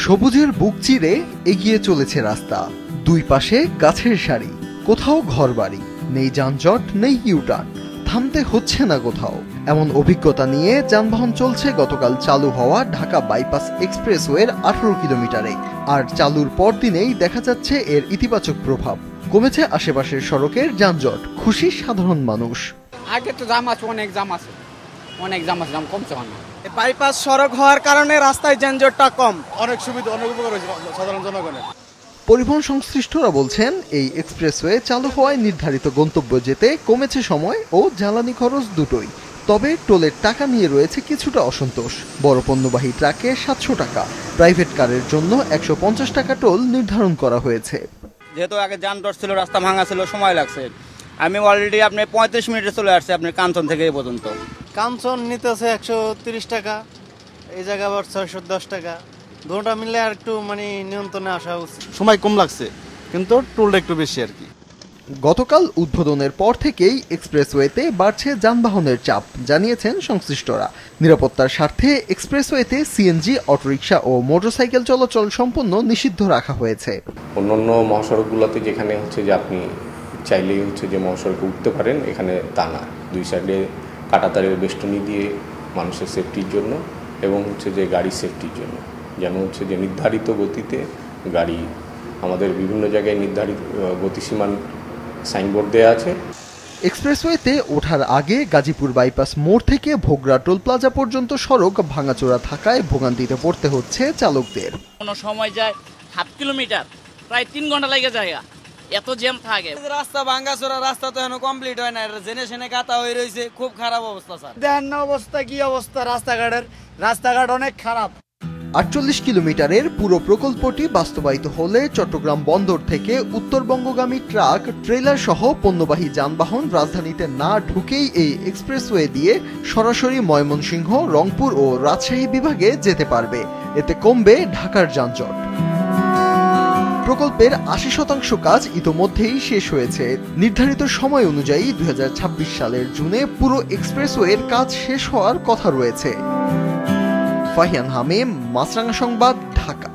সবুজের বুক চিরে এগিয়ে চলেছে রাস্তা, দুই পাশে গাছের সারি, কোথাও ঘরবাড়ি, নেই যানজট, নেই ইউটার্ন, থামতে হচ্ছে না কোথাও। এমন অভিজ্ঞতা নিয়ে যানবাহন চলছে গতকাল চালু হওয়া ঢাকা বাইপাস এক্সপ্রেসওয়ের 18 কিলোমিটারে। আর চালুর পর দিনেই দেখা যাচ্ছে এর ইতিবাচক প্রভাব। কমেছে আশেপাশের সড়কের যানজট, খুশি সাধারণ মানুষ। আগে তো জাম আছে, অনেক জাম আছে, জাম কমছে না। বাইপাস সড়ক হওয়ার কারণে রাস্তায় যানজটটা কম, অনেক সুবিধা, অনেক উপকার হয়েছে সাধারণ জনগণের। পরিবহন সংশ্লিষ্টরা বলছেন, এই এক্সপ্রেসওয়ে চালু হওয়ায় নির্ধারিত গন্তব্য যেতে কমেছে সময় ও জ্বালানি খরচ দুটোই। তবে টোলের টাকা নিয়ে রয়েছে কিছুটা অসন্তোষ। বড় পণ্যবাহী ট্রাকে 700 টাকা, প্রাইভেট কারের জন্য 150 টাকা টোল নির্ধারণ করা হয়েছে। যেহেতু আগে যানজট ছিল, রাস্তা ভাঙা ছিল, সময় লাগছে। আমি অলরেডি আপনি 35 মিনিটে চলে আসছে আপনার কাঞ্চন থেকে এই পর্যন্ত। কাঞ্চন নিতেছে 130 টাকা, এই জায়গা আবার 610 টাকা। দুটোটা মিলে আর একটু নিয়ন্ত্রণে আসা উচিত। সময় কম লাগছে, কিন্তু টোলটা একটু বেশি আর কি। গতকাল উদ্বোধনের পর থেকেই এক্সপ্রেসওয়েতে বাড়ছে যানবাহনের চাপ, জানিয়েছেন সংশ্লিষ্টরা। নিরাপত্তার স্বার্থে এক্সপ্রেসওয়েতে সিএনজি, অটোরিকশা ও মোটরসাইকেল চলাচল সম্পূর্ণ নিষিদ্ধ রাখা হয়েছে। অন্যান্য মহাসড়কগুলোতে যেখানে হচ্ছে যে আপনি চাইলেই হচ্ছে যে মহাসড়কে উঠতে পারেন, এখানে তা না। দুই সাইডে কাঁটাতারের বেষ্টনী দিয়ে মানুষের সেফটির জন্য এবং হচ্ছে যে গাড়ি সেফটির জন্য, যেন হচ্ছে যে নির্ধারিত গতিতে গাড়ি, আমাদের বিভিন্ন জায়গায় নির্ধারিত গতিসীমা সাইনবোর্ড দেওয়া আছে। এক্সপ্রেসওয়েতে ওঠার আগে গাজীপুর বাইপাস মোড় থেকে ভোগড়া টোল প্লাজা পর্যন্ত সড়ক ভাঙাচোরা থাকায় ভোগান্তিতে পড়তে হচ্ছে চালকদের। কোনো সময় যায় 7 কিলোমিটার, প্রায় 3 ঘন্টা লেগে যায়, এত জ্যাম থাকে। রাস্তা ভাঙাচোরা, রাস্তা তো এখনো কমপ্লিট হয় না, জেনে শুনে গাতা হয়ে রয়েছে, খুব খারাপ অবস্থা স্যার। দেখেন না অবস্থা, কি অবস্থা রাস্তাঘাটের, রাস্তাঘাট অনেক খারাপ। 48 কিলোমিটারের পুরো প্রকল্পটি বাস্তবায়িত হলে চট্টগ্রাম বন্দর থেকে উত্তরবঙ্গগামী ট্রাক, ট্রেলার সহ পণ্যবাহী যানবাহন রাজধানীতে না ঢুকেই এই এক্সপ্রেসওয়ে দিয়ে সরাসরি ময়মনসিংহ, রংপুর ও রাজশাহী বিভাগে যেতে পারবে। এতে কমবে ঢাকার যানজট। প্রকল্পের 80% কাজ ইতোমধ্যেই শেষ হয়েছে। নির্ধারিত সময় অনুযায়ী 2026 সালের জুনে পুরো এক্সপ্রেসওয়ের কাজ শেষ হওয়ার কথা রয়েছে। ফাহিয়ান হামিম, মাছরাঙা সংবাদ, ঢাকা।